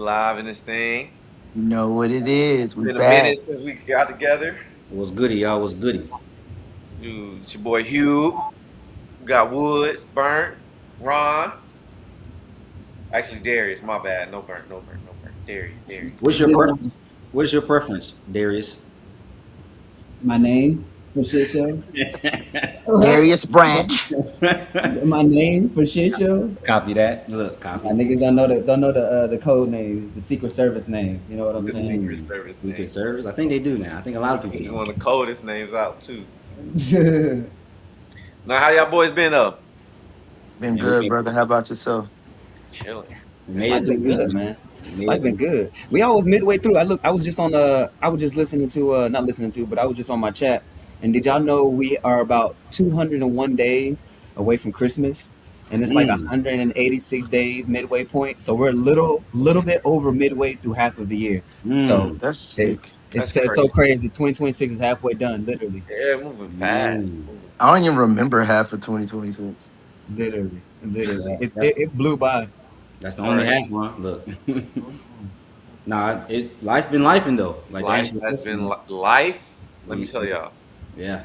Live in this thing. You know what it is. We Been a back. minute since we got together. What's goody, y'all? What's goody? Dude, it's your boy Hugh. We got Woods, Burnt, Ron. Actually, Darius. My bad. No Burnt. No Burnt. No Burnt. Darius. Darius. What's Darius. your This preference? What is your preference, Darius? my name for shit show. Darius Branch. My name for shit show. Copy that. Look, My copy. niggas don't know the code name, the Secret Service name. You know what I'm The saying? Secret Service Secret name. Service. I think they do now. I think a lot of people He's know. one of the coldest names out too. Life Now, how y'all boys been up? Been Man, we good, made, brother. How about yourself? Chilling. we made it through been the week, good, man. man. We made it Life through. been good. We always midway through. I was just on I was just listening to not listening to, but I was just on my chat. And did y'all know we are about 201 days away from Christmas? And it's like Mm. 186 days midway point. So we're a little bit over midway through half of the year. So Mm. That's sick. it's That's so, so crazy. crazy. 2026 is halfway done, literally. Yeah, moving fast. Man. Moving I don't even remember half of 2026. Literally. Yeah, It blew by. that's the only right. half, huh? Look. Nah, life been lifing though. Like to Life answer your has question, been man. life. Let me We, tell y'all, yeah.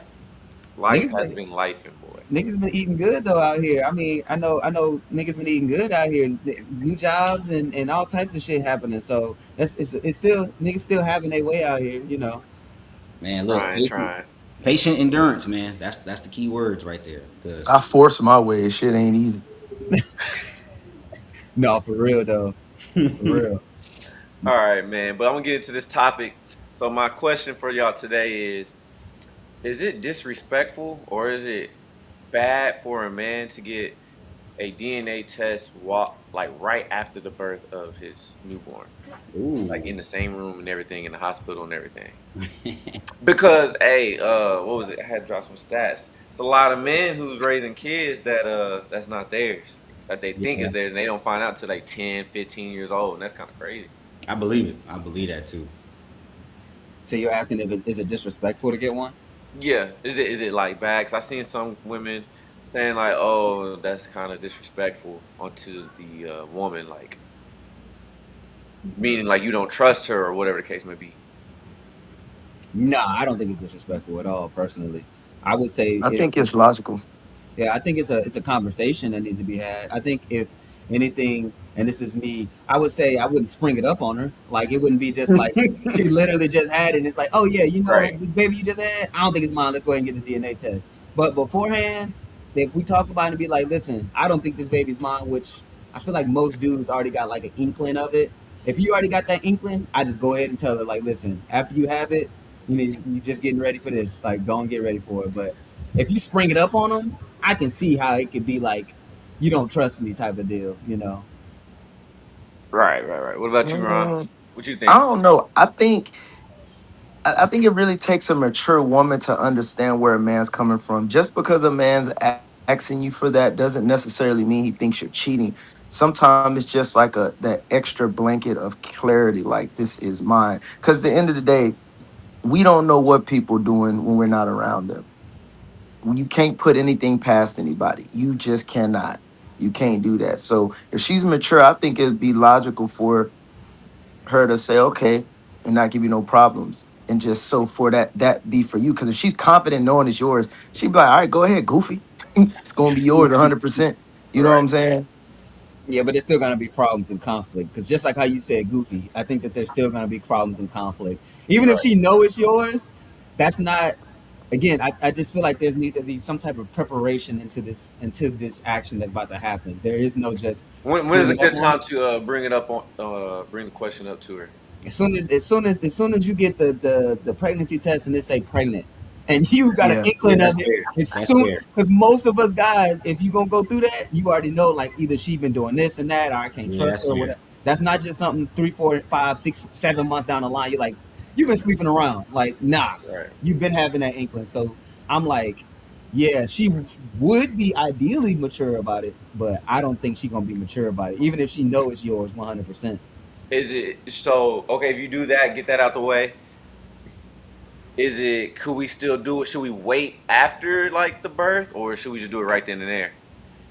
life Niggas has been been lifing, boy. Niggas been eating good though out here. I mean, I know niggas been eating good out here. New jobs and all types of shit happening. So it's still niggas still having their way out here. You know. Man, look, Trying, trying. patient endurance, man. That's the key words right there. Cause I force my way. Shit ain't easy. No, for real though. For real. All right, man. But I'm gonna get into this topic. So my question for y'all today is it disrespectful or is it bad for a man to get a DNA test like right after the birth of his newborn? Like ooh. in the same room and everything, in the hospital and everything. Because hey, what was it? I had to drop some stats. It's a lot of men who's raising kids that's not theirs. That they think Yeah, is theirs and they don't find out till like 10, 15 years old, and that's kind of crazy. I believe it. I believe that too. So you're asking if is it disrespectful to get one? Yeah, is it like bad? 'Cause I seen some women saying like, "Oh, that's kind of disrespectful onto the woman," like meaning like you don't trust her or whatever the case may be. Nah, I don't think it's disrespectful at all. Personally, I would say I think it's logical. yeah, I think it's a conversation that needs to be had. I think if anything, and this is me, I would say I wouldn't spring it up on her. Like it wouldn't be just like she literally just had it and it's like, oh yeah, you know Right, this baby you just had. I don't think it's mine. Let's go ahead and get the DNA test. But beforehand, if we talk about it and be like, listen, I don't think this baby's mine, which I feel like most dudes already got like an inkling of it. If you already got that inkling, I just go ahead and tell her like, listen, after you have it, you just getting ready for this. Like, don't get ready for it. But if you spring it up on them, I can see how it could be like, you don't trust me type of deal, you know? right. What about you, Ron? Mm, What you I think? don't know. I think it really takes a mature woman to understand where a man's coming from. Just because a man's asking you for that doesn't necessarily mean he thinks you're cheating. Sometimes it's just like a that extra blanket of clarity, like this is mine. Because at the end of the day, we don't know what people doing when we're not around them. You can't put anything past anybody. You just cannot. You can't do that. So if she's mature, I think it'd be logical for her to say okay and not give you no problems and just so for that be for you. Because if she's confident knowing it's yours, she'd be like, all right, go ahead, goofy. It's gonna be yours 100%. You know what Right. I'm saying? Yeah, but there's still gonna be problems and conflict. Because just like how you said goofy, I think that there's still gonna be problems and conflict. Even if Right. she know it's yours, that's not again, I just feel like there's need to be some type of preparation into this action that's about to happen. There is no just When is a springing up good on time it. to bring it up on bring the question up to her? As soon as you get the pregnancy test and they say pregnant, and you got an Yeah. inkling of That's it, fair. as That's soon fair. because most of us guys, if you gonna go through that, you already know like either she been doing this and that, or I can't Yeah, trust that's her or fair. whatever. That's not just something 3, 4, 5, 6, 7 months down the line. You're like, you've been sleeping around. Like, nah, Right. you've been having that inkling. So I'm like, yeah, she would be ideally mature about it, but I don't think she gonna be mature about it, even if she know it's yours 100%. Is it so okay if you do that, get that out the way? Is it could we still do it? Should we wait after like the birth or should we just do it right then and there?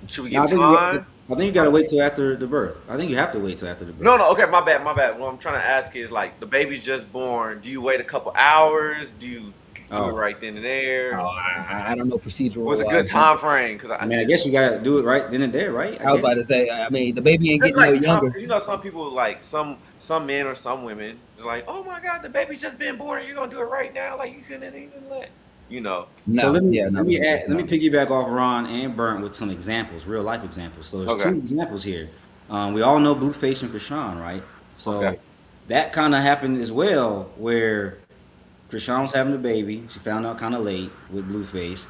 Should we Now give I think you got, time? I think you gotta wait till after the birth. I think you have to wait till after the No, birth. no, okay, my bad, my bad. What I'm trying to ask is like the baby's just born. Do you wait a couple hours? Do you do it Oh, right then and there? Oh, I don't know What's procedural a good wise. time frame? Because I mean, I guess you gotta do it right then and there, right? I I was guess. about to say, I mean, the baby ain't Cause getting no like time, younger. cause you know some people like some men or some women are like, oh my god, the baby's just been born, and you're gonna do it right now, like you couldn't even let you know. So No, yeah, no, let me no. piggyback off Ron and Burnt with some examples, real life examples. So there's two Okay, examples here. We all know Blueface and Krishan, right? okay, So that kind of happened as well, where Krishan was having a baby. She found out kind of late with Blueface,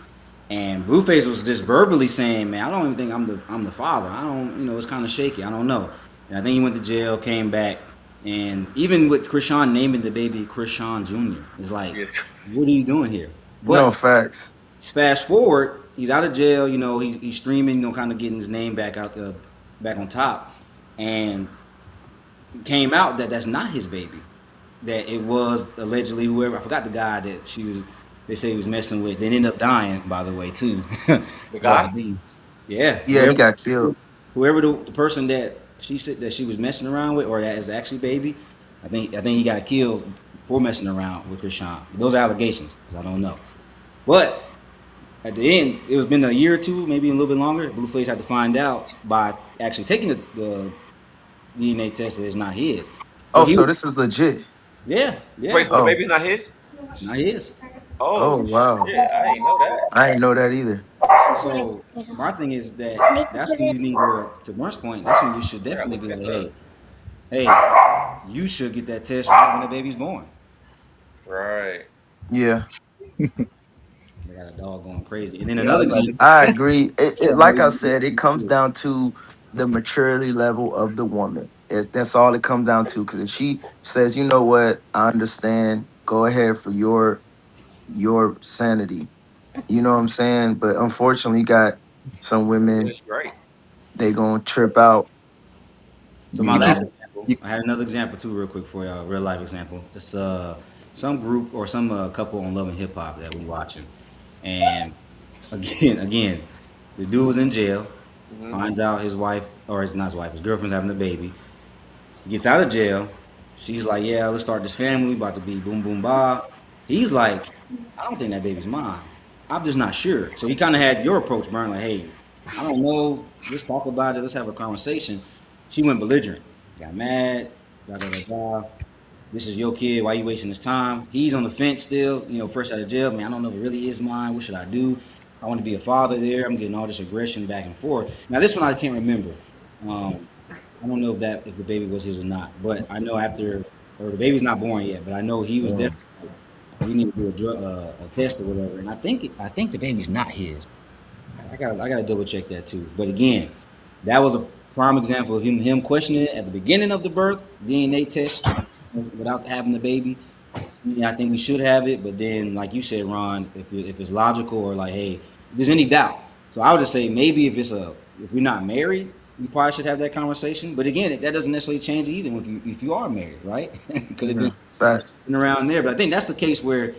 and Blueface was just verbally saying, "Man, I don't even think I'm the father. I don't, it's kind of shaky. I don't know." And I think he went to jail, came back, and even with Krishan naming the baby Krishan Jr., it's like, yeah, what are you doing here? No But facts. fast forward, he's out of jail. He's streaming. Kind of getting his name back out the back on top, and it came out that that's not his baby. That it was allegedly whoever, I forgot the guy that she was. They say he was messing with. They ended up dying, by the way, too. the but guy. yeah, Yeah, he got killed. whoever the person that she said that she was messing around with, or that is actually baby, I think he got killed for messing around with Krishan. Those are allegations. 'Cause I don't know, but at the end, it was been a year or two, maybe a little bit longer. Blueface had to find out by actually taking the DNA test that it's not his. But Oh, he so was, this is legit. yeah, Wait, yeah, so the Oh, baby's not his? it's not his. oh Oh wow. shit, I didn't know that. I ain't know that either. So my thing is that that's when you need to Merck's point. That's when you should I gotta definitely look be like, this up. hey, you should get that test right when the baby's born. Right. Yeah, They got a dog going crazy. And then Yeah, I another was about to example. say, I agree. yeah, Like I said, it comes down to the maturity level of the woman. That's all it comes down to. Because if she says, you know what, I understand, go ahead for your sanity. You know what I'm saying? But unfortunately, you got some Yeah, women, it's great. they gonna trip out. So You my you keep last know. example, you, I had another example too, real quick for y'all, real life example. It's some group or some couple on Love and Hip Hop that we watching, and again, the dude was in jail, Hmm. finds out his wife or it's not his wife, his girlfriend's having a baby. Gets out of jail. She's like, yeah, let's start this family. About to be boom, boom, ba. He's like, I don't think that baby's mine. I'm just not sure. So he kind of had your approach, Burn. Like, hey, I don't know. Let's talk about it. Let's have a conversation. She went belligerent. Got mad. Da da da da. This is your kid. Why you wasting his time? He's on the fence still. Fresh out of jail. Man, I don't know if it really is mine. What should I do? I want to be a father there. I'm getting all this aggression back and forth. Now this one I can't remember. Um, I don't know if the baby was his or not, but I know after or the baby's not born yet, but I know he was definitely we need to do a test or whatever, and I think the baby's not his. I gotta double check that too. But again, that was a prime example of him questioning it at the beginning of the birth DNA test without having the baby. Yeah, I think we should have it, but then, like you said, Ron, if it's logical or like, hey, if there's any doubt, so I would just say maybe if we're not married, you probably should have that conversation. But again, that doesn't necessarily change either if you are married, right? Could have Facts. been around there, but I think that's the case where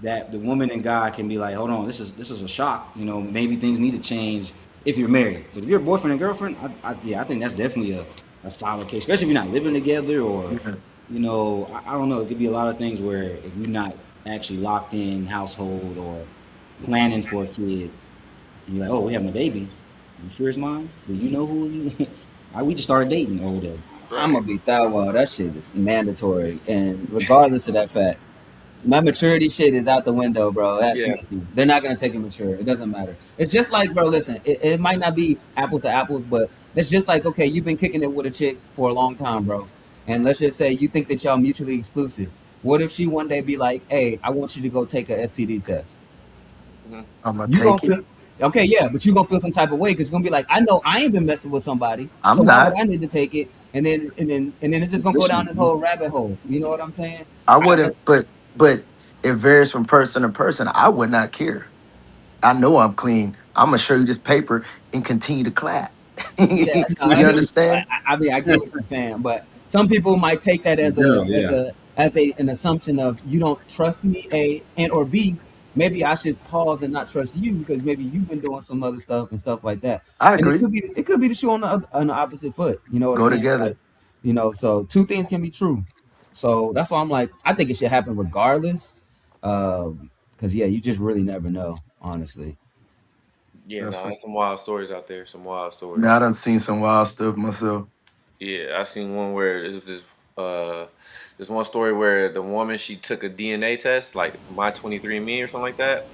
that the woman and guy can be like, hold on, this is a shock. Maybe things need to change if you're married. But if you're boyfriend and girlfriend, I think that's definitely a solid case, especially if you're not living together or Yeah. I don't know. It could be a lot of things where if you're not actually locked in household or planning for a kid, you're like, oh, we having a baby. You sure it's mine? Do you know who you? We just started dating or whatever. I'm Right. gonna be that well. That shit is mandatory, and regardless of that fact, my maturity shit is out the window, bro. Yeah. Listen, they're not gonna take it mature. It doesn't matter. It's just like, bro. Listen, it might not be apples to apples, but it's just like, okay, you've been kicking it with a chick for a long time, bro, and let's just say you think that y'all mutually exclusive. What if she one day be like, "Hey, I want you to go take a STD test." Hmm. I'm gonna You gonna take it. feel okay, yeah, but you gonna feel some type of way because you're gonna be like, I know I ain't been messing with somebody, so I'm why would not. I need to take it? And then it's just gonna go down this whole rabbit hole. You know what I'm saying? I I, wouldn't, but it varies from person to person. I would not care. I know I'm clean. I'm gonna show you this paper and continue to clap. yeah, no, I You get what understand? I mean, I get what you're saying, but some people might take that as a Girl, as yeah. a as a an assumption of you don't trust me, A, and or B. maybe I should pause and not trust you because maybe you've been doing some other stuff and stuff like that. I And agree. it could be the shoe on the opposite foot. You know what I Go mean? together. Like, so two things can be true. So that's why I'm like, I think it should happen regardless. Because yeah, you just really never know, honestly. Yeah, That's no, right. there's some wild stories out there. Some wild Now I stories. done seen some wild stuff myself. Yeah, I seen one where it was uh this one story where the woman she took a DNA test, like my 23andMe or something like that,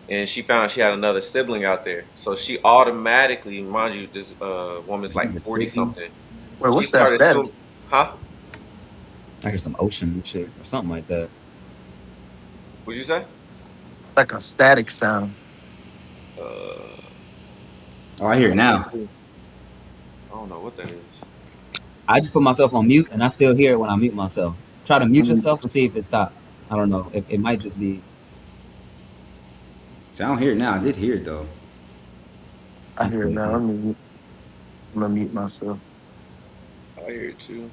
and she found out she had another sibling out there. So she automatically, mind you, this woman's like Number 40 50. something. Wait, She what's that started static? to, huh? I hear some ocean shit or something like that. What'd you say? Like a static sound. Uh, Oh, I hear I it hear it now. too. I don't know what that is. I just put myself on mute and I still hear it when I mute myself. Try to mute Mm, yourself and see if it stops. I don't know. It might just be See, I don't hear it now. I did hear it though. I I hear it still now. hear it. I'm gonna mute myself. I hear it too.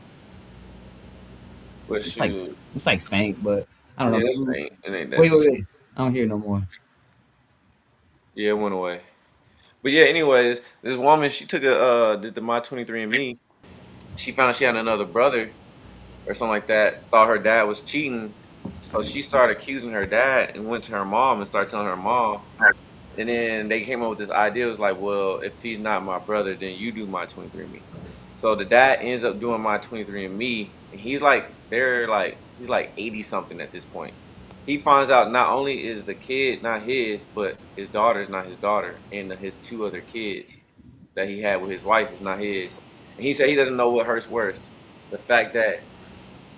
But It's like shoot, faint, but I don't know. yeah, Cause it's ain't it ain't that wait. I don't hear it no more. yeah, it went away. But yeah, anyways, this woman she took a did the my 23andMe. She found out she had another brother or something like that. Thought her dad was cheating, so she started accusing her dad and went to her mom and started telling her mom. And then they came up with this idea. It was like, well, if he's not my brother, then you do my 23andMe. So the dad ends up doing my 23andMe, and he's like 80 something at this point. He finds out not only is the kid not his, but his daughter is not his daughter, and his two other kids that he had with his wife is not his. And he said he doesn't know what hurts worse: the fact that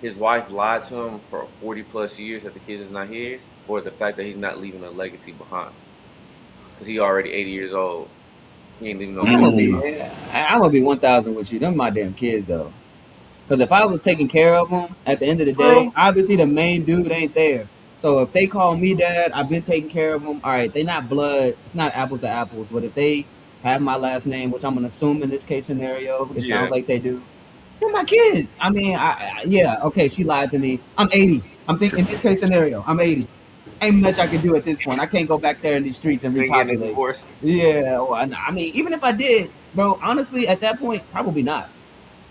his wife lied to him for 40 plus years that the kid is not his, or the fact that he's not leaving a legacy behind because he already 80 years old. He ain't leaving no I'm gonna legacy be Mm. behind. I'm gonna be 1,000 with you. Them my damn kids though. Because if I was taking care of them at the end of the day, Bro, obviously the main dude ain't there. So if they call me dad, I've been taking care of them. All right, they not blood. It's not apples to apples. But if they have my last name, which I'm gonna assume in this case scenario, it sounds Yeah, like they do. They're my kids. I mean, yeah, okay, she lied to me. I'm 80. I'm thinking in this case scenario, I'm 80. Ain't much I can do at this point. I can't go back there in these streets and you ain't getting a repopulate. divorce. Yeah, well, I mean, even if I did, bro, honestly, at that point, probably not.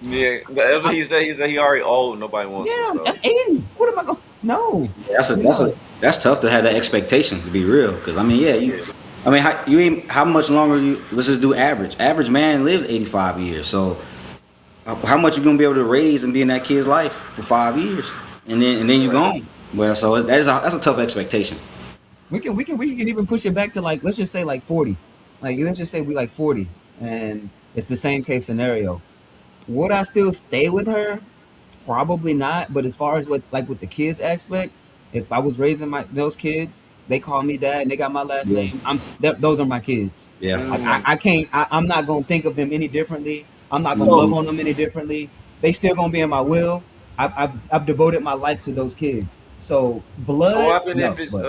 Yeah, that's what I'm, he said. He said he already old. Nobody wants him. yeah, I'm So 80. What am I going? No, That's a that's yeah. a that's tough to have that expectation to be real. Because I mean, yeah, yeah, I mean, how, you ain't how much longer you? Let's just do average. Average man lives 85 years. So how much you gonna be able to raise and be in that kid's life for 5 years, and then you right. gone. Well, so that's a tough expectation. We can even push it back to like let's just say like 40. Like let's just say we like 40, and it's the same case scenario. Would I still stay with her? Probably not. But as far as what like with the kids aspect, if I was raising my those kids, they call me dad and they got my last Yeah, name. Those are my kids. yeah. Like Mm. I can't. I'm not gonna think of them any differently. I'm not gonna love So, Hmm. on them any differently. They still gonna be in my will. I've devoted my life to those kids. So so blood, what happen if no. it's But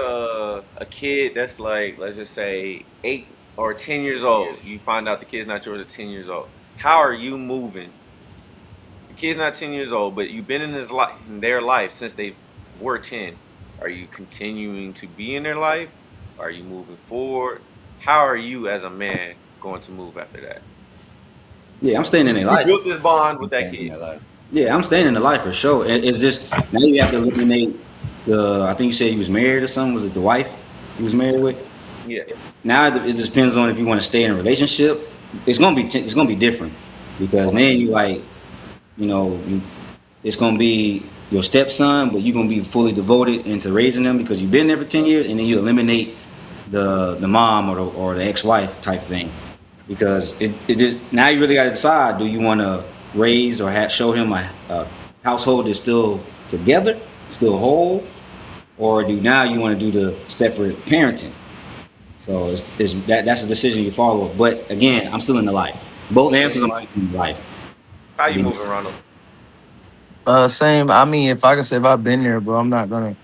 a kid that's like, let's just say 8 or 10 years old? You find out the kid's not yours at 10 years old. How are you moving? The kid's not 10 years old, but you've been in his life, in their life since they were 10. Are you continuing to be in their life? Are you moving forward? How are you as a man going to move after that? Yeah, I'm staying in their You life. built this bond I'm with that staying in kid. their life. Yeah, I'm staying in the life for sure. It's just now you have to eliminate the. I think you said he was married or something. Was it the wife he was married with? Yeah. Now it just depends on if you want to stay in a relationship. It's gonna be different because Okay. then you like you know you, it's gonna be your stepson, but you're gonna be fully devoted into raising them because you've been there for 10 years, and then you eliminate the mom or the ex-wife type thing because it just now you really got to decide: do you want to raise or show him a household that's still together, still whole, or do now you want to do the separate parenting? So that's a decision you follow. But again, I'm still in the life. Both Still in answers your I'm life. in the life. How you Being- moving, Ronald? same. I mean, if I can say if I've been there, bro, I'm not gonna.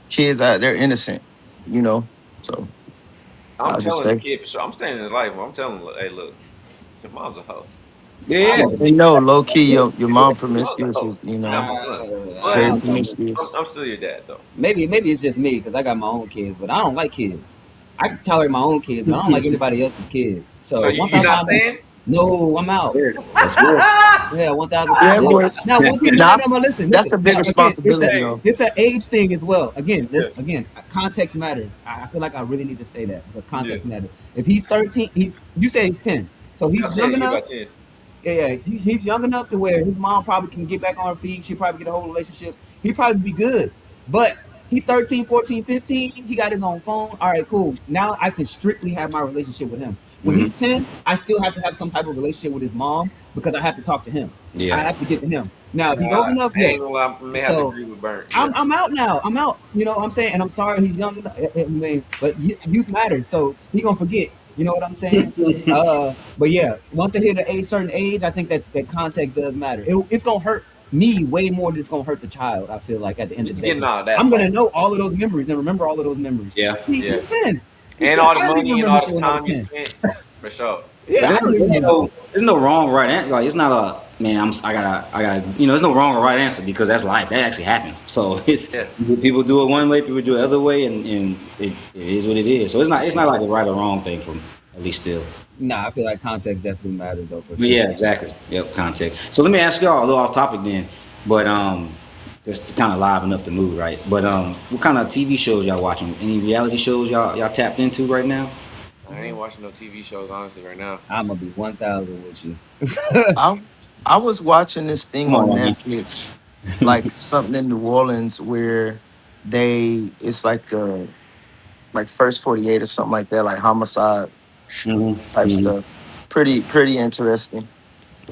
Kids, they're innocent, you know. So I'm I'll just telling the say, kid for sure. I'm staying in his life. I'm telling him, hey, look, your mom's a hoe. Yeah, I yeah. don't yeah, want to you take you know, back to low that. key, your Your mom mom's a hoe. promiscuous is, you You're not know. my son. But I Very don't know. promiscuous. I'm still your dad though. Maybe it's just me because I got my own kids, but I don't like kids. I can tolerate my own kids, but I don't like anybody else's kids. So So once you I not find out, saying? no, I'm out. Fair. That's fair. Yeah, 1,000. Yeah, Now, boy. now once he no no Nah, no, but listen, that's listen. a big Now again, responsibility Hey, though. it's an age thing as well. Again, yeah, this again, context matters. I feel like I really need to say that because yeah. context matters. If he's 13, he's you say he's 10, so About he's young 10, he enough. about 10. Yeah, he's young enough to where his mom probably can get back on her feet. She probably get a whole relationship. He probably be good. But he 13, 14, 15. He got his own phone. All right, cool. Now I can strictly have my relationship with him. When Hmm. he's 10, I still have to have some type of relationship with his mom because I have to talk to him. I Yeah. have to get to him. Now, if he's old I enough, ain't yes. gonna lie, I may have to So agree with Burnt. Yeah. I'm out now. I'm out. You know what I'm saying? And I'm sorry he's young enough. I mean, but youth matters. So he gonna forget. You know what I'm saying? But yeah, once they hit a certain age, I think that context does matter. It's gonna hurt me way more than it's gonna hurt the child. I feel like at the end of the day, You're getting 'cause out of that I'm fight. gonna know all of those memories and remember all of those memories. Yeah. Yeah. He's 10. He's And 10. all the I don't even money and remember all shit the when I was time you 10. spent, for sure. But Yeah, I don't there's even remember. no, there's no wrong right answer. Like it's not a man. I gotta. There's no wrong or right answer because that's life. That actually happens. So it's Yeah. people do it one way, people do it the other way, and it is what it is. So it's not like a right or wrong thing from at least still. Nah, I feel like context definitely matters though for But sure. yeah, exactly. Yep, context. So let me ask y'all a little off topic then, but just to kind of liven up the mood, right? But what kind of TV shows y'all watching? Any reality shows y'all tapped into right now? I ain't watching no TV shows honestly right now. I'm gonna be 1,000 with you. I I was watching this thing Come on on, man. Netflix, like something in New Orleans where it's like the like first 48 or something like that, like homicide type Hmm. stuff. Pretty interesting.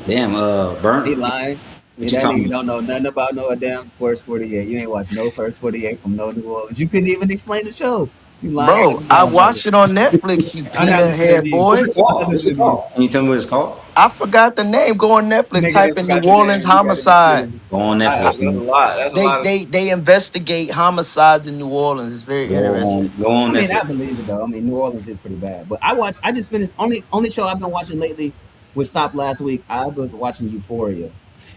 Damn, He burnt. lying. What you That talking nigga about? don't know nothing about no damn First 48. You ain't watch no First 48 from no New Orleans. You couldn't even explain the show. You lying like Bro, a I motherfucker. watched it on Netflix, you I'm not peanut listening to head you. What's boy. it I'm not called? What's it listening to you. called? Can you tell me what it's called? I forgot the name. Go on Netflix, Nigga type that in New forgot the Orleans name. You gotta be homicide. kidding me. Go on I, Netflix. That's a Man. lot. That's a They lot of. they they investigate homicides in New Orleans. It's very interesting. Go on I mean, I Netflix. believe it though. I mean, New Orleans is pretty bad. But I just finished. Only show I've been watching lately was stopped last week. I was watching Euphoria.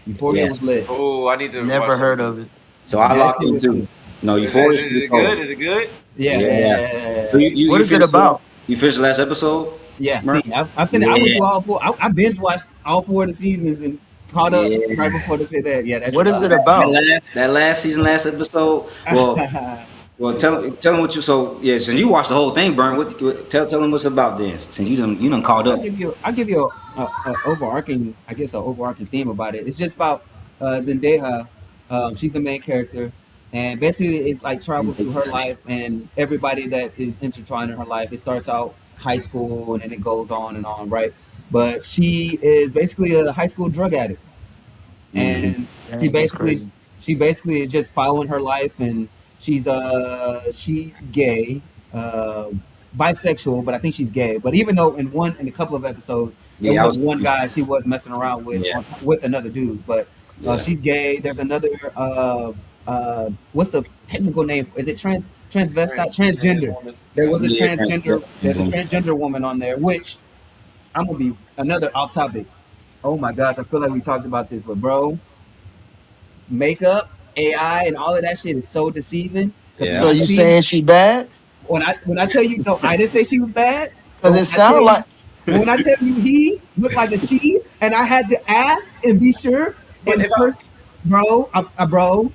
Euphoria Yeah. was lit. Oh, I need to watch Never that heard again. of it. So I That locked shit in was too. lit. No, Is it, Euphoria is is pretty it good? cold. Is it good? Yeah, yeah, Yeah. yeah, yeah, So yeah. What you is it finished about? the last episode? Yeah, see, Merc? I finished. I went Yeah. through all four. I binge watched all four of the seasons and caught up right Yeah. before the shit. That yeah, that What shit was is Uh, it lit. about? that last season, last episode. Well, tell them what you. So yeah, since you watched the whole thing, Burn. Tell them what's about this. Since you done caught I'll up. give you a overarching, I guess, an overarching theme about it. It's just about Zendaya. She's the main character, and basically it's like travels through her life and everybody that is intertwined in her life. It starts out high school and then it goes on and on, right? But she is basically a high school drug addict, Mm-hmm. and she Dang, that's basically crazy. she basically is just following her life, and she's gay, bisexual, but I think she's gay. But even though in a couple of episodes there Yeah, I was was. one guy she was messing around with Yeah, with another dude, but yeah, she's gay. There's another what's the technical name? Is it Trans, transvestite trans transgender? woman. There Yeah. was a yeah. transgender. Yep. There's a Mhm. transgender woman on there, which I'm gonna be another off topic. Oh my gosh, I feel like we talked about this, but bro, makeup, AI, and all of that shit is so deceiving. Because Yeah, when So that's I you fair. see, saying she bad? when I tell you, no, I didn't say she was bad, Cause but it when I tell sound you, like but when I tell you he looked like a she, and I had to ask and be sure But in person, bro,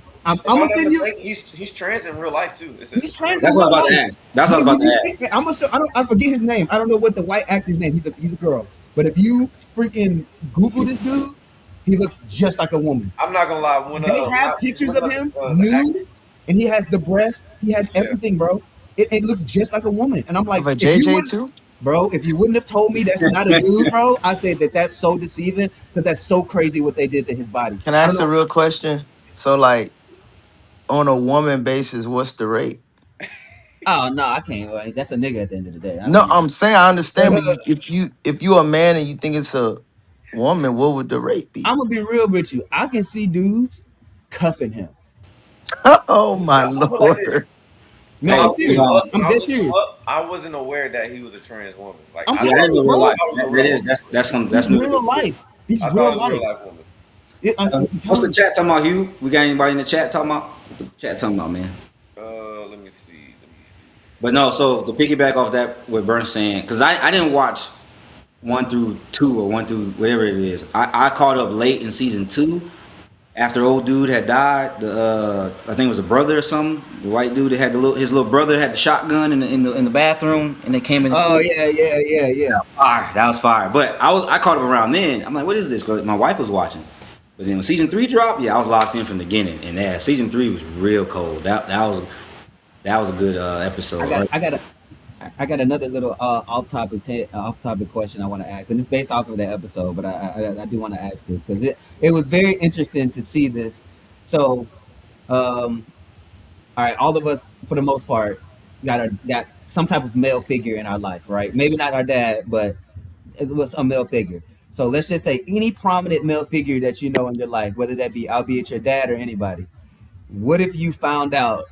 if I'm I'm gonna not send you. mistaken, he's trans in real life too. He's It's a trans in That's what I real was about to life. ask. That's what I But was about when you to see, ask. I'm gonna show, I forget his name. I don't know what the white actor's name. He's a girl. But if you freaking Google this dude, he looks just like a woman. I'm not gonna lie. They have pictures When of him the actor, nude, and he has the breast. He has yeah, everything, bro. It looks just like a woman. And I'm of like, a if you JJ wouldn't, too. bro, if you wouldn't have told me that's not a dude, bro, I said that's so deceiving because that's so crazy what they did to his body. Can I I don't ask a know. real question? So like on a woman basis, what's the rate? Oh no, I can't. Right? That's a nigga at the end of the day. I No, don't I'm saying I understand, but know. if you a man and you think it's a woman, what would the rate be? I'm gonna be real with you. I can see dudes cuffing him. Oh my I'll put it like this. lord. When No, I Hey, I'm looked him serious. up, um, when I'm I dead looked him serious. up, I wasn't aware that he was a trans woman. Like I'm yeah, that I is a serious, real thought bro. life. it was a That real is woman. that's He's new to real me too. life. He's I thought real it was a real life. life woman. I'm What's the telling you. chat talking about, Hugh? We got anybody in the chat talking about? What the chat talking about, man? Let me see. Let me see. But no, so to piggyback off that, what Burns saying, because I didn't watch 1 through 2 or 1 through whatever it is. I caught up late in season 2 after old dude had died. The I think it was a brother or something. The white dude that had his little brother had the shotgun in the bathroom, and they came in. Oh yeah, yeah, yeah, yeah. Fire. That was fire. But I caught up around then. I'm like, what is this? Because my wife was watching. But then when season 3 dropped, yeah, I was locked in from the beginning. And season 3 was real cold. That was a good I episode. got I got a I got another little off topic question I want to ask, and it's based off of that episode, but I do want to ask this because it was very interesting to see this. So, all right, all of us for the most part got some type of male figure in our life, right? Maybe not our dad, but it was a male figure. So let's just say any prominent male figure that you know in your life, whether that be albeit your dad or anybody. What if you found out?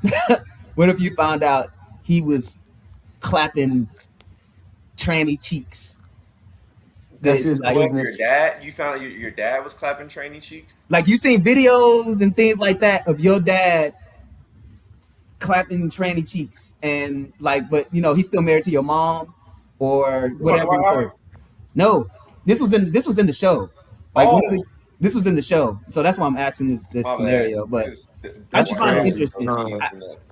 What if you found out he was clapping tranny cheeks? That's his Like What your business. dad? You found your dad was clapping training cheeks? you seen videos and things like that of your dad clapping tranny cheeks and like, but he's still married to your mom or You on whatever. Dwight Howard? No, this was in the show. Like literally, Oh, this was in the show. So that's why I'm asking this my bad. scenario. But Because I That's just Dwight find it Howard crazy. is interesting. OD Uh, into nuts.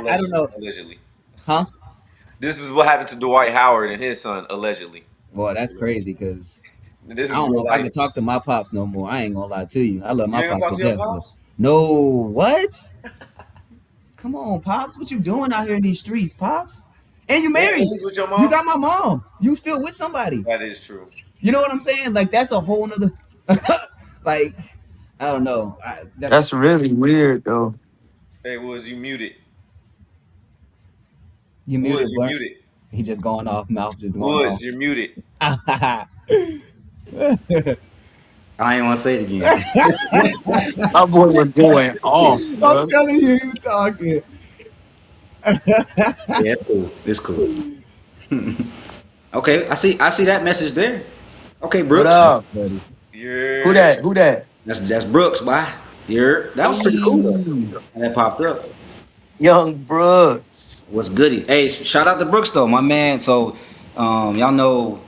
I don't Allegedly, know, allegedly. huh? This is what happened to Dwight Howard and his son, allegedly. Boy, that's crazy because This I is don't know real if I life. could talk to my pops no more. I ain't gonna lie to you. I love You my ain't gonna pops talk to to your death, but pops? no, what? Come on, pops. What you doing out here in these streets, pops? And you And married. he's with your You mom? got my mom. You still with somebody. That is true. You know what I'm saying? Like that's a whole nother. Like I don't know. That's that's really weird though. Hey, Woods, you muted. you Woods, muted, you're Burnt. muted. He just going off. Mouth just going Woods, off. you're muted. I ain't want to say it again. My boy was going off, I'm bro. telling you, you talking. Yeah, it's cool. It's cool. Okay, I see that message there. Okay, What Brooks. up? Buddy. Who Yeah. that? Who that? That's Brooks, boy. That was pretty cool though. Hey, And that popped up. young Brooks. What's goody? Hey, shout out to Brooks though, my man. So, y'all know,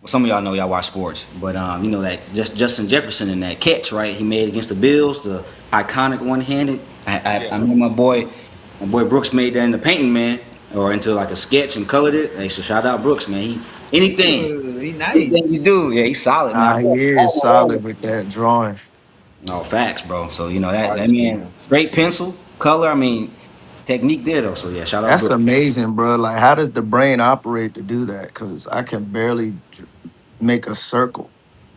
well, some of y'all know y'all watch sports, but you know that Justin Jefferson in that catch, right? He made against the Bills, the iconic one-handed. Yeah. I remember my boy Brooks made that in the painting, man, or into like a sketch and colored it. Hey, so shout out Brooks, man. Anything, Ooh, he nice. anything you do, yeah, he's solid, man. Nah, he is solid with that drawing. No facts, bro. So you know that Artistry. man straight pencil color. I mean, technique there though. So yeah, shout out That's Brooks. amazing, bro. Like, how does the brain operate to do that? Because I can barely make a circle.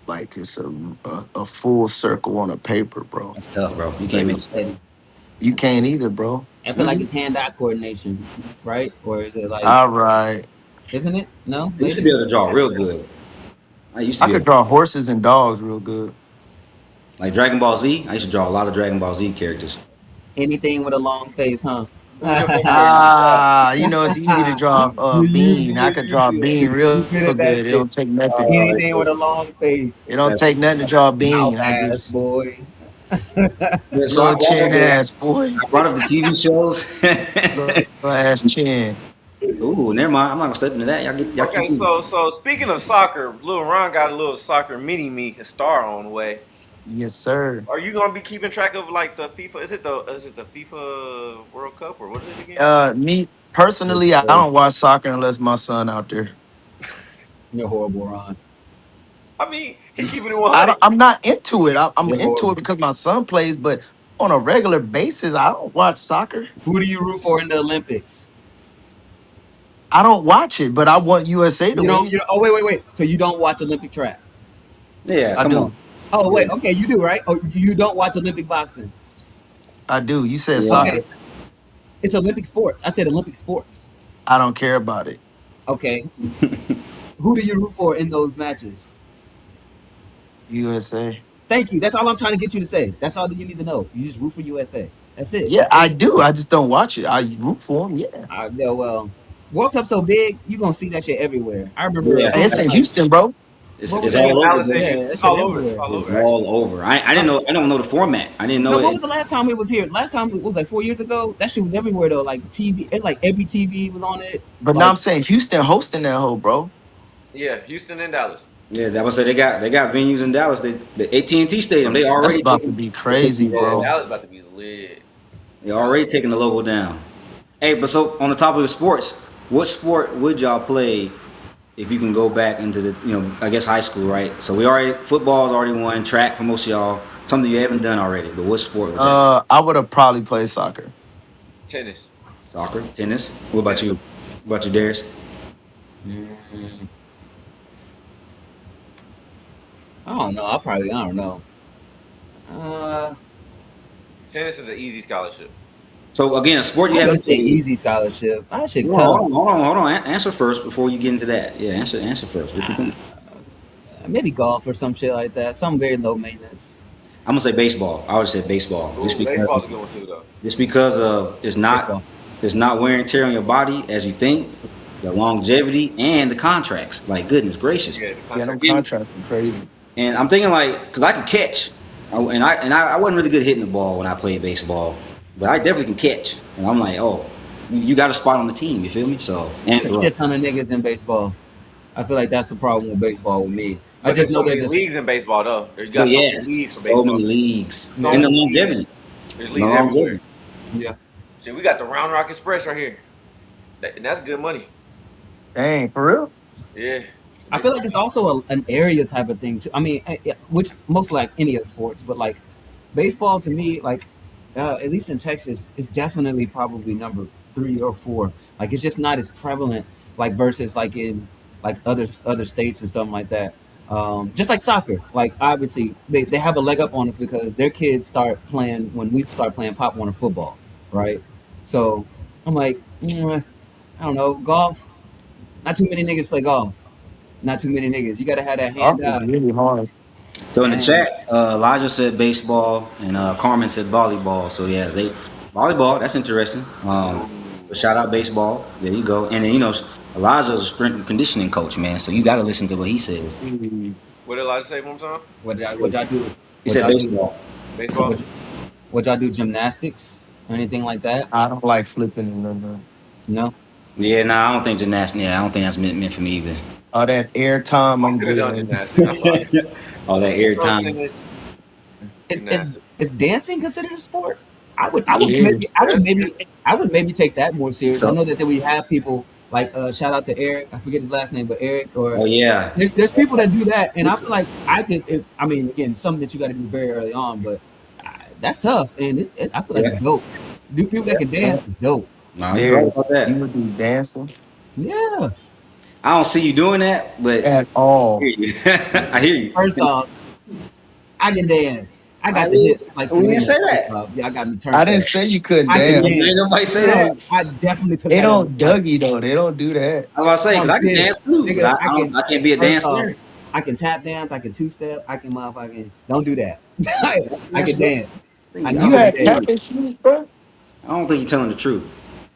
Like it's a full circle on a paper, bro. That's tough, bro. You Yeah, can't make no it. steady. You can't either, bro. I feel like Mm-mm. it's hand-eye coordination, right? Or is it like, All right. isn't it? No, I used to be maybe. able to draw real good. I used to I be could able, draw horses and dogs real good. like Dragon Ball Z. I used to draw a lot of Dragon Ball Z characters. Anything with a long face, huh? Who's your favorite character to draw? Ah, it's easy to draw Bean. I could draw Bean You real good at good. that It don't shit. take nothing. Anything with a long face. It don't That's take nothing to draw Mouth Bean. I ass just boy. yeah. So little chin ass boy. I brought up the TV shows. Little ass chin. Ooh, never mind. I'm not gonna step into that. Y'all keep Okay, moving. so speaking of soccer, Lil Ron got a little soccer mini me a star on the way. Yes, sir. Are you gonna be keeping track of like the FIFA? Is it the FIFA World Cup or what is it again? Me personally, I don't watch soccer unless my son out there. You're horrible, Ron. I mean, he keeping it 100. I'm not into it. I'm You're into it horrible. because my son plays, but on a regular basis, I don't watch soccer. Who do you root for in the Olympics? I don't watch it, but I want USA to You don't. win. You don't, oh wait. So you don't watch Olympic track? Yeah, I come on. do. Oh Yeah, wait. Okay, you do right? Oh, you don't watch Olympic boxing? I do. You said yeah. Okay, soccer. it's Olympic sports. I said Olympic sports. I don't care about it. Okay, who do you root for in those matches? USA. Thank you. That's all I'm trying to get you to say. That's all that you need to know. You just root for USA. That's it. Yeah, I do. I just don't watch it. I root for them. Yeah. Yeah, well, World Cup so big, you gonna see that shit everywhere. I remember Yeah. Hey, it's in Houston, bro. What It's was It's in all over, Dallas and bro. yeah, Houston. that It's shit all over. It's everywhere. all It's over actually. all over. I didn't know. I don't know the format. I didn't know No, what was it. the last time it was here? Last time it was like 4 years ago. That shit was everywhere though. Like TV, it's like every TV was on it. But now Like I'm saying Houston hosting that whole, bro. Yeah, Houston and Dallas. Yeah, that was say they got venues in Dallas. The AT&T Stadium. That's about to be crazy, Yeah, bro. Dallas about to be lit. they Dallas. already taking the logo down. Hey, but so on the topic of sports, what sport would y'all play if you can go back into the I guess high school, right? So we already football's already won, track for most of y'all, something you haven't done already. But what sport would that be? I would have probably played soccer. Tennis. Soccer, tennis. What about Tennis. you? What about you, Darius? mm, I don't know. I don't know. Uh, Tennis is an easy scholarship. So again, a sport you I'm gonna haven't say played. easy scholarship. That shit Hold on, tough. hold on, hold on, hold on. Answer first before you get into that. Yeah, answer first. What you Uh, think? maybe golf or some shit like that. Something very low maintenance. I'm gonna say baseball. I would say baseball, Ooh, baseball's a good one too, though. just because of Baseball. it's not wear and tear on your body as you think, the longevity and the contracts. Like goodness gracious. Yeah, the Yeah, them contract. And, contracts are crazy. and I'm thinking like, cause I can catch, I wasn't really good hitting the ball when I played baseball, but I definitely can catch. And I'm like, oh, you got a spot on the team. You feel me? So and It's a throw. shit ton of niggas in baseball. I feel like that's the problem with baseball with me. I But just there's know so there's many a leagues in baseball, though. You But got so many yes, leagues for so baseball. many leagues So and yeah, the many leagues. longevity. There's The leagues everywhere. longevity. yeah. Shit, we got the Round Rock Express right here. And that's good money. Dang, for real? Yeah. I Big feel like it's also an area type of thing too. I mean, which most like any of sports, but like baseball to me, like at least in Texas, is definitely probably number 3 or 4. Like it's just not as prevalent, like versus like in like other states and stuff like that. Just like soccer, like obviously they have a leg up on us because their kids start playing when we start playing Pop Warner football, right? So I'm like, I don't know, golf. Not too many niggas play golf. Not too many niggas. You gotta have that Golf hand is eye. really hard. So in the And chat, Elijah said baseball and Carmen said volleyball. So yeah, they volleyball. That's interesting. But Ooh. shout out baseball. There you go. And then Elijah's a strength and conditioning coach, man. So you got to listen to what he says. Mm, What did Elijah say one more time? what y'all do? He What said y'all do? baseball. Baseball? What, what y'all do? Gymnastics or anything like that? I don't like flipping and none of that. No. Yeah, nah, I don't think gymnastics. Yeah, I don't think that's meant for me either. All that air time, I I'm could have good done on. gymnastics. I probably could. All that Free air throw time. tennis, Is, is, gymnastics. is dancing considered a sport? It is. I would maybe take that more serious. I So know that we have people like shout out to Eric. I forget his last name, but Eric or Oh yeah. there's people that do that, and I feel like I could. I mean, again, something that you got to do very early on, but that's tough, and I feel like it's Yeah. dope. Do people that can dance is dope. No, you're right there, about you that. would be dancing Yeah. I don't see you doing that, but at I hear all. you. I hear you. First off, I can dance. I I got the mean, hips like we didn't Selena. say First that. off, yeah, I got me I turned didn't up. say you couldn't I can Ain't dance. dance. nobody say that. No, I definitely took They that as a don't shot. Dougie though. They don't do that. I was about to say because I'm I can dead, dance too, but nigga. I can. I can't be a First off, dancer. I can tap dance. I can two step. I can motherfucking don't do that. I That's can what dance. I You know how to had dance. tapping shoes, bro. I don't think you're telling the truth.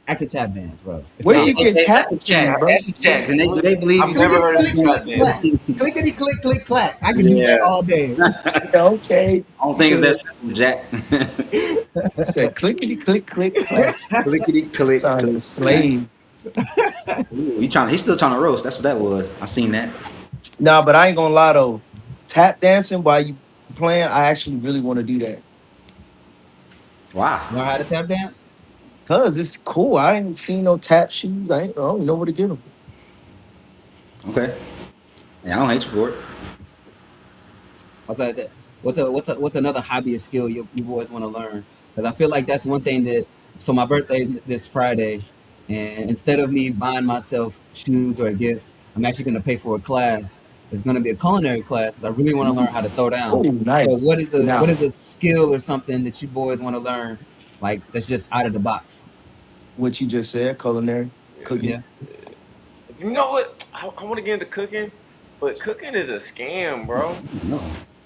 I can tap dance, bro. It's Where not you hard. get That's the tapping shoes, chat. bro? That's the chat. Do they believe I've you? never Clickety heard of click you tap click dancing. clack. Clickety click click clack. I can do that Yeah. all day. Yeah, okay. I don't think it's that Good. simple, Jack. You said clickety click click clack. Clickety click. Sorry, slave. Ooh, you trying? He's still trying to roast. That's what that was. I seen that. Nah, but I ain't gonna lie though. Tap dancing while you playing, I actually really want to do that. Wow. Learn how to tap dance? Cause it's cool. I ain't seen no tap shoes. I don't know where to get them. Okay. Yeah, I don't hate you for it. What's that? What's another hobby or skill you boys want to learn? Because I feel like that's one thing that. So my birthday is this Friday, and instead of me buying myself shoes or a gift, I'm actually going to pay for a class. It's going to be a culinary class because I really want to learn how to throw Oh, down. So nice. what Now, is a skill or something that you boys want to learn, like that's just out of the box? what you just said, culinary, Yeah. cooking. Yeah. You know what? I want to get into cooking, but cooking is a scam, bro. No.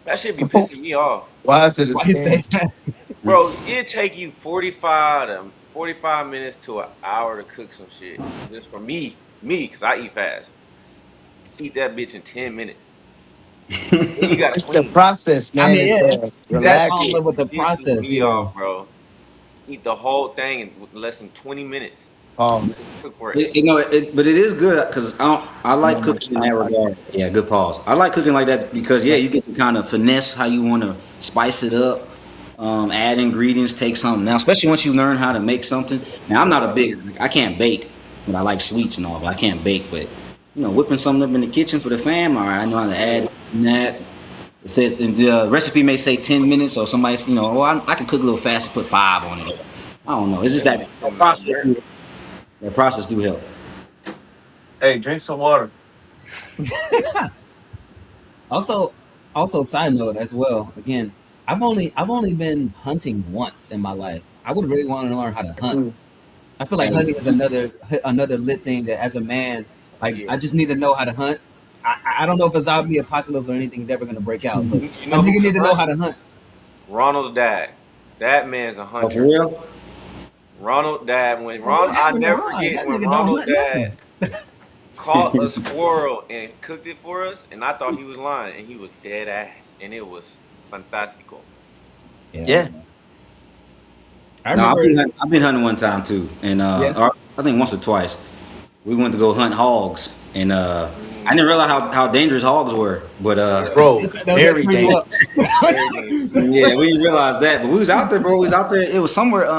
That should be pissing me off. Why is it a Why you say scam? that? Bro, it take you 45 minutes to an hour to cook some shit. Just for me, because I eat fast. Eat that bitch in 10 minutes. Then you gotta It's the clean. process, I man. mean, It's yeah, That that's all relax. in love with the pisses process, me you know. off, bro. Eat the whole thing in less than 20 minutes. Pause. Cook for But it is good because I like No, no, cooking in that regard. Yeah, good pause. I like cooking like that because yeah, you get to kind of finesse how you want to spice it up, add ingredients, take something. Now, especially once you learn how to make something. Now, I'm not a big, I can't bake, but I like sweets and all. But I can't bake. But whipping something up in the kitchen for the fam. All right, I know how to add that. It says and the recipe may say 10 minutes, or somebody's well, I can cook a little faster, put 5 on it. I don't know. It's just real. that process. That process do help. Hey, drink some water. Also, also side note as well. Again, I've only been hunting once in my life. I would really want to learn how to hunt. Too. I feel like hunting is another lit thing that as a man, like Yeah. I just need to know how to hunt. I don't know if a zombie apocalypse or anything's ever gonna break out, but You a know who nigga can need to know hunt? how to hunt. Ronald's dad. That man's a Oh, for hunter. real? Ronald dad, when But what Ronald, I happened to never Ron? forget That when nigga don't Ronald hunt dad nothing. caught a squirrel and cooked it for us, and I thought he was lying, and he was dead ass, and it was fantastico. Yeah, Yeah. man. I No, remember. I've been hunting one time too, and Yeah, or I think once or twice. We went to go hunt hogs, and I didn't realize how dangerous hogs were. But Yeah, Bro, they'll very screw you up. dangerous. very dangerous. yeah, we didn't realize that. But we was out there, bro. We was out there. It was somewhere. Dang,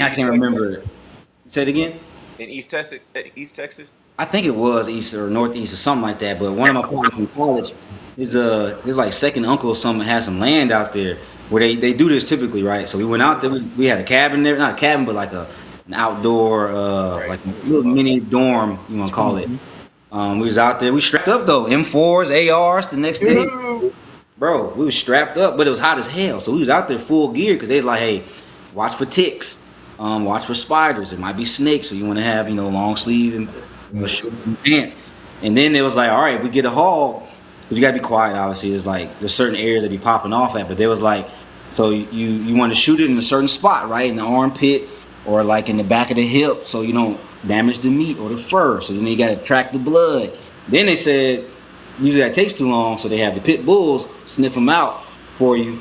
I East can't Texas, remember. Say it again. in East Texas, East Texas. I think it was east or northeast or something like that. But one of my partners from college, his like second uncle or something had some land out there where they do this typically, right? So we went out there. We had a cabin there, not a cabin, but like an outdoor Right. like a little mini dorm, you want to call it. Mhm. We was out there. We strapped up though, M4s, ARs. The next day, bro, we was strapped up, but it was hot as hell. So we was out there full gear because they was like, hey, watch for ticks, watch for spiders. It might be snakes, so you want to have long sleeve and shorts and pants. And then it was like, all right, if we get a hog, because you gotta be quiet. Obviously, there's there's certain areas that be popping off at, but they was like, so you want to shoot it in a certain spot, right, in the armpit or like in the back of the hip, so you don't damage the meat or the fur. So then you gotta track the blood. Then they said usually that takes too long, so they have the pit bulls sniff them out for you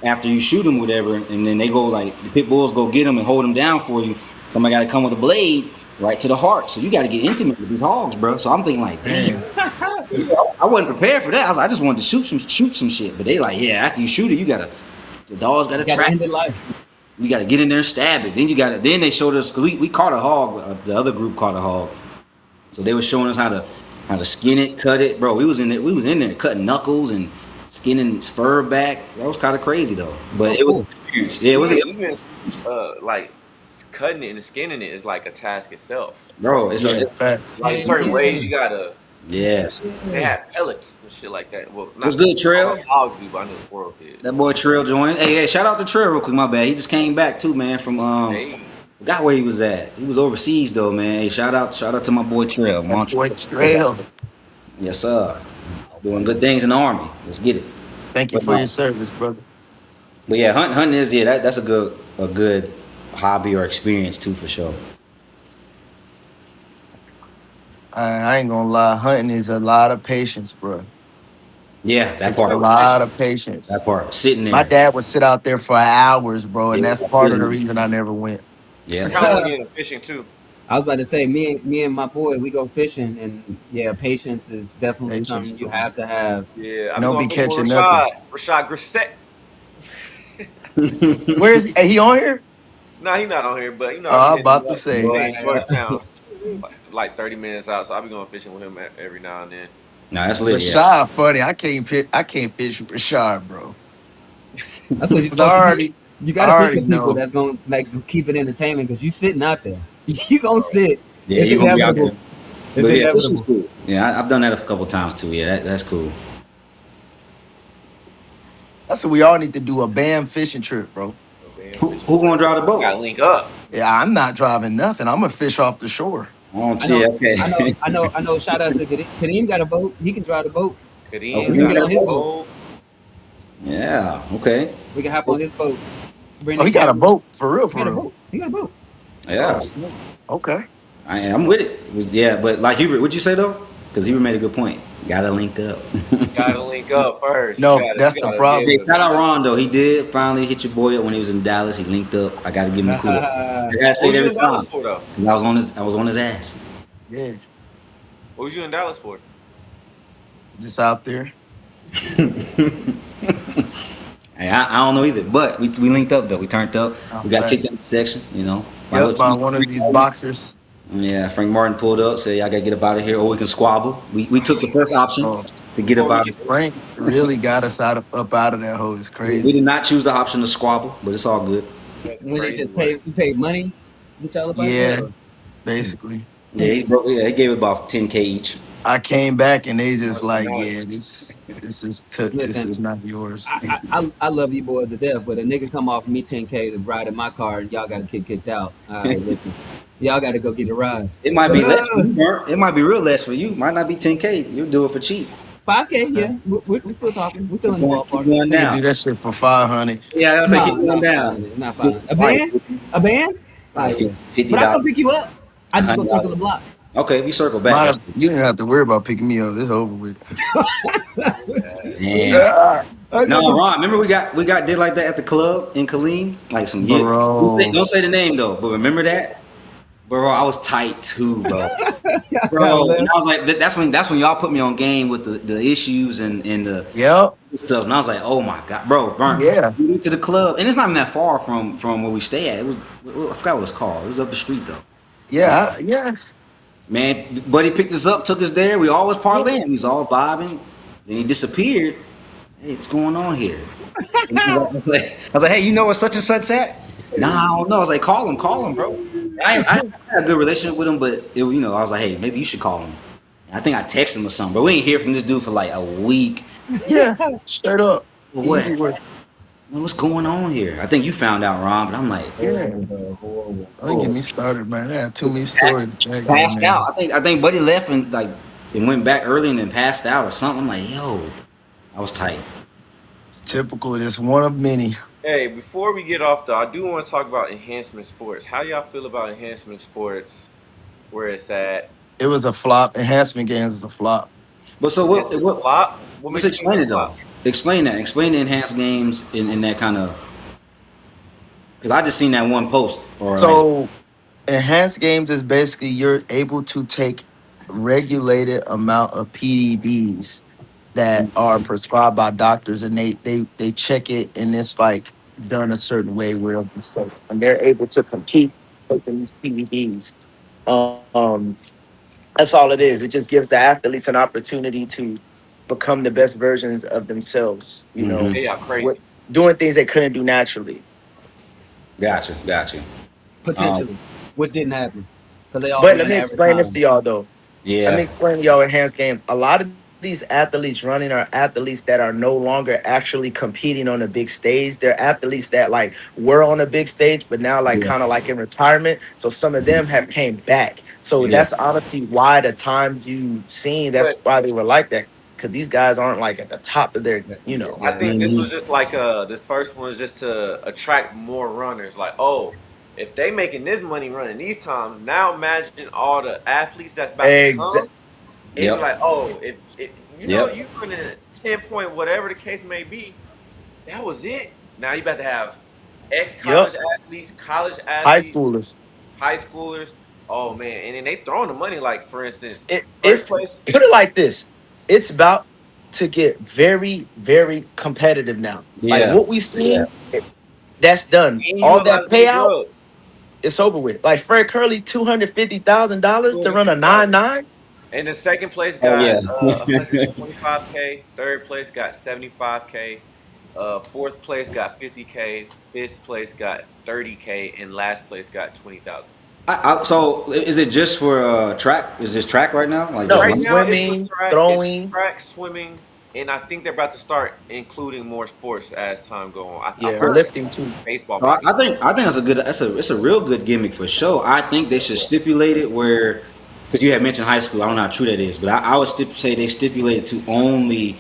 after you shoot them, whatever, and then they go like the pit bulls go get them and hold them down for you. Somebody got to come with a blade right to the heart, so you got to get intimate with these hogs, bro. So I'm thinking like, damn, Man. I wasn't prepared for that. I was like, I just wanted to shoot some shit, but they like, yeah, after you shoot it, the dogs got to You gotta track. end it life. You got to get in there and stab it. Then they showed us because we caught a hog. The other group caught a hog, so they were showing us how to skin it, cut it, bro. We was in there cutting knuckles and skinning its fur back. That was kind of crazy though, It's but so it was an cool. experience. Yeah, it was. Even like cutting it and skinning it is like a task itself. Bro. It's a Yeah, it's facts. Like certain ways you gotta. yes. They have pellets and shit like that. Well, What's not good, I don't know Trail? if hogs do, but I know squirrels did. That boy Trail joined. Hey, shout out to Trail real quick. My bad. He just came back too, man. From Hey, forgot where he was at. He was overseas though, man. Hey, shout out to my boy Trail. That Montreal. boy Trail. Yes, sir. Doing good things in the army. Let's get it. Thank you But, for your service, brother. but yeah, hunting is that's a good hobby or experience too for sure. I ain't gonna lie. Hunting is a lot of patience, bro. Yeah, that It's a part. lot of That patience. part. Sitting My there. dad would sit out there for hours, bro, and Yeah, that's I part feel of the you. reason I never went. Yeah. I kind of want to get into fishing too. I was about to say, me and my boy, we go fishing, and yeah, patience is definitely Patience, something you bro. have to have. Yeah, You I've been don't going be fishing catching with nothing. Rashad Grisette. Where is he? Hey, he on here? No, he's not on here, but Oh, I'll be I'm hitting him about to up. He say. stay in Boy, Georgetown, like 30 minutes out, so I'll be going fishing with him every now and then. Nah, that's lit. Yeah. Rashad, funny. I can't fish with Rashad, bro. that's what you're 'Cause I supposed to do. already, You I got to fish already with people know. that's gonna like keep it entertainment because you sitting out there. You gonna sit. Yeah, It's you gonna be out there. inevitable. It's But yeah, fishing's inevitable. cool. Yeah, I've done that a couple times too. Yeah, that's cool. That's what we all need to do, a BAM fishing trip, bro. So damn Who, fishing. who gonna drive the We boat? gotta link up. Yeah, I'm not driving nothing. I'm gonna fish off the shore. Oh, I know, yeah, okay. I know. Shout out to Kadeem. Kadeem got a boat. He can drive the boat. Okay. Kadeem We can got get a on his boat. boat. Yeah, okay. We can hop on his boat. Bring Oh, the he got a camera. boat for real, He got for a real. boat. He got a boat. Oh, Yeah, snap. Okay. I'm with it. Yeah, but like Hubert, what'd you say though? because he made a good point. Gotta link up. Gotta link up first. No, You that's the gotta be able Yeah, problem. to shout out meet up. Ron though. He did finally hit your boy up when he was in Dallas. He linked up. I gotta give him the kudos. I gotta What say it was you every in Dallas time for though? because I was on his ass. Yeah, What was you in Dallas for? just out there. Hey, I don't know either, but we linked up though. We turned up. We got kicked out Facts. of the section. You know, by Yep, what? by one of these boxers. Yeah, Frank Martin pulled up, said, "Y'all gotta get up out of here, or we can squabble." We took the first option Oh, to get up Before we out. get Frank really got us up out of that hole. It's We crazy. did not choose the option to squabble, but it's all good. that's When they crazy just work. paid money, get y'all up out of there. Yeah, basically. Yeah, he broke. Yeah, he gave it about 10K each. I came back and they just Must be like, nice. yeah, this Listen, is not yours. I love you boys to death, but a nigga come off me 10K to ride in my car and y'all got to get kicked out. All right, listen, y'all got to go get a ride. It might be less for you, Bert. It might be real less for you. Might not be 10K. You'll do it for cheap. 5K, Yeah. yeah, we're still talking. We're still in the Keep ballpark. going Nigga down. do that shit for 500. Yeah, I was like, keep Nah, going not down. 500, not 500. 50, A probably band, 50, a band. Oh like yeah, $50. but I come pick you up. I just go circle $100. the block. Okay, we circle back. Might That's have, you didn't have to worry about picking me up. It's over with. damn. Ah, I No, got the Ron. Remember we got did like that at the club in Killeen, like some year. bro. Don't say the name though, but remember that, bro. I was tight too, bro. I got Bro, and left. I was like, that's when y'all put me on game with the issues and the Yep. stuff, and I was like, oh my god, bro, burnt. Yeah. We went to the club, and it's not even that far from where we stay at. It was I forgot what it's called. It was up the street though. And Yeah. man, buddy picked us up, took us there. We always parlaying. We was all vibing. Then he disappeared. Hey, what's going on here? I was like, hey, you know where such and such at? Nah, I don't know. I was like, call him, bro. I had a good relationship with him, but I was like, hey, maybe you should call him. I think I texted him or something, but we ain't hear from this dude for like a week. Yeah. Straight up. Well, what? Easy work. What's going on here? I think you found out, Ron, but I'm like, Yeah. Horrible, bro. Horrible. Don't get oh, me started, man. I had too many stories to check on, passed out. man. I think Buddy left and went back early and then passed out or something. I'm like, yo, I was tight. It's typical. Just one of many. Hey, before we get off though, I do want to talk about enhancement sports. How y'all feel about enhancement sports? Where it's at? It was a flop. Enhancement games was a flop. But so It's a what? flop. What Let's makes you think explain it's it a though. flop? Explain that. Explain the enhanced games in that kind of. Because I just seen that one post or like. So enhanced games is basically you're able to take regulated amount of PEDs that are prescribed by doctors, and they check it, and it's like done a certain way where it'll be safe, and they're able to compete taking these PEDs. Um, that's all it is. It just gives the athletes an opportunity to become the best versions of themselves. Hmm. They are What crazy. doing things they couldn't do naturally. Gotcha. Um, Potentially, which didn't happen because they all But let ran me average explain this to times. y'all though. Let me yeah, explain to y'all enhanced games. A lot of these athletes running are athletes that are no longer actually competing on a big stage. They're athletes that like were on a big stage, but now like yeah, kind of like in retirement. So some of them have came back. So yeah, that's honestly why the times you seen, that's But why they were like that. Because these guys aren't like at the top of their, I Yeah, think this was hmm, just like this first one was just to attract more runners. Like, oh, if they making this money running these times, now imagine all the athletes that's about to come. exact. It'd be yep, like, oh, if yep, you running 10 point whatever the case may be, that was it. Now you about to have ex Yep. college High athletes, schoolers. high schoolers. Oh man, and then they throwing the money. Like for instance, first It's place. put it like this. It's about to get very, very competitive now. Like yeah, what we seen, that's done. And you All don't got that to do payout, drugs. it's over with. Like Fred Curley, $250,000 Two to hundred run a fifty thousand. 9-9. And the second place oh got yeah, 125K. Third place got 75K. Fourth place got 50K. Fifth place got 30K, and last place got 20,000. so is it just for track? Is this track right now? Like just No, Right running? now, it's for swimming, track. It's throwing. track, swimming, and I think they're about to start including more sports as time go on. I've Yeah, heard lifting too. baseball So about to start. I think it's a real good gimmick for sure. I think they should stipulate it where because you had mentioned high school. I don't know how true that is, but I would say they stipulate it to only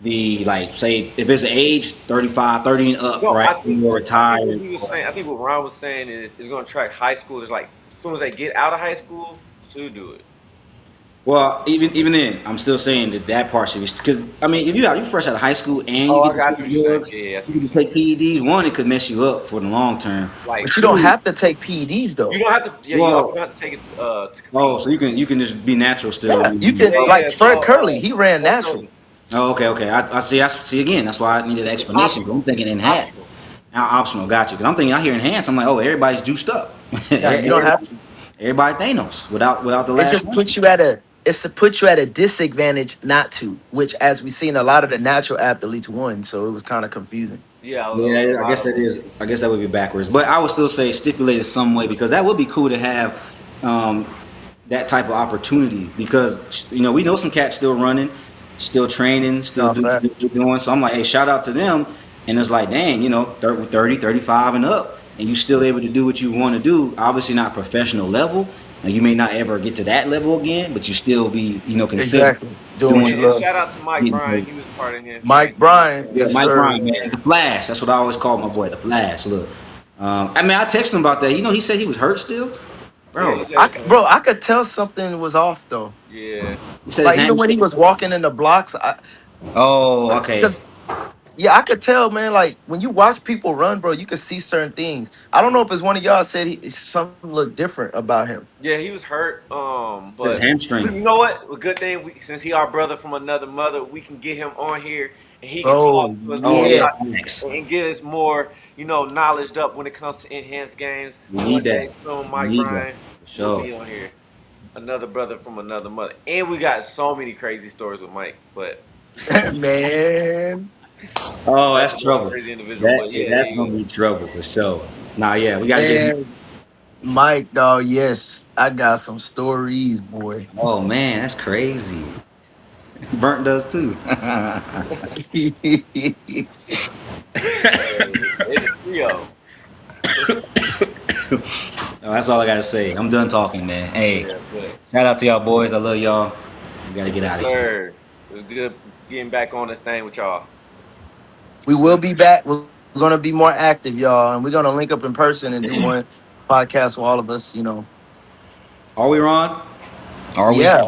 the like say if it's an age 35, 30 and up, No, right? You're I think what retired. he was saying. I think what Ron was saying is going to track high schoolers. Like as soon as they get out of high school, to do it. Well, even then, I'm still saying that part should be because I mean, if you fresh out of high school and you Oh, get I to got take what you're saying. drugs, Yeah, I see you what get you're to saying. take PEDs. One, it could mess you up for the long term. Like, But But you don't two, have to take PEDs you though. don't have to. Yeah, you also well, don't have to take it to oh, compete. so you can just be natural still. Yeah, you can Yeah, like yeah. So, Fred Curly. He ran Fred natural. Curly, Oh, okay, okay. I see. I see again. That's why I needed an it's explanation. 'Cause I'm optional. thinking It's enhanced, optional. now optional. Got you. Because I'm thinking I hear enhanced. I'm like, oh, everybody's juiced up. Yeah, you don't have to. Everybody Thanos without the It last just one. puts you at a it's to put you at a disadvantage not to, which as we've seen a lot of the natural athletes won, so it was kind of confusing. Yeah, a Yeah, I lot guess of that them. is. I guess that would be backwards, but I would still say stipulate it some way because that would be cool to have um, that type of opportunity. Because we know some cats still running, still training, still No doing what facts. they're doing. So I'm like, hey, shout out to them. And it's like, dang, 30, 35 and up, and you still able to do what you want to do. Obviously not professional level. Now you may not ever get to that level again, but you still be, considered Exactly. Doing what doing you And love. shout out to Mike getting Bryan. paid. He was part of Enhanced Games. Mike He was Bryan, Yeah, yes, Mike sir. Bryant, man, the Flash. That's what I always call my boy, the Flash. Look, I mean, I texted him about that. He said he was hurt still, Yeah, he bro. said it's Bro, I could tell something was off though. yeah. He said his Like even when he hamstring. was walking in the blocks, Oh, okay. because yeah, I could tell, man. Like when you watch people run, bro, you could see certain things. I don't know if it's one of y'all said something looked different about him. Yeah, he was hurt. He said his But hamstring. you know what? A good thing since he our brother from another mother, we can get him on here and he can talk Bro, to us Oh more yeah, yeah, about thanks. and get us more, knowledge up when it comes to enhanced games. We One need day that. soon, We Mike need that Bryan for will sure. be on here. Another brother from another mother. And we got so many crazy stories with Mike, but man, Oh, that's that's one trouble. crazy individual. That But yeah, there that's you gonna go. be trouble for sure. Nah, yeah, we got to get him. man, Mike, dog. Yes, I got some stories, boy. Oh man, that's crazy. Burnt does too. They the trio. Oh, that's all I gotta say. I'm done talking, man. Hey, Yeah, but shout out to y'all boys. I love y'all. We gotta get yes, out of here. sir. It was good getting back on this thing with y'all. We will be back. We're gonna be more active, y'all, and we're gonna link up in person and do one podcast with all of us. Are we, Ron? Are we? Yeah,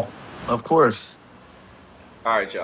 of course. All right, y'all.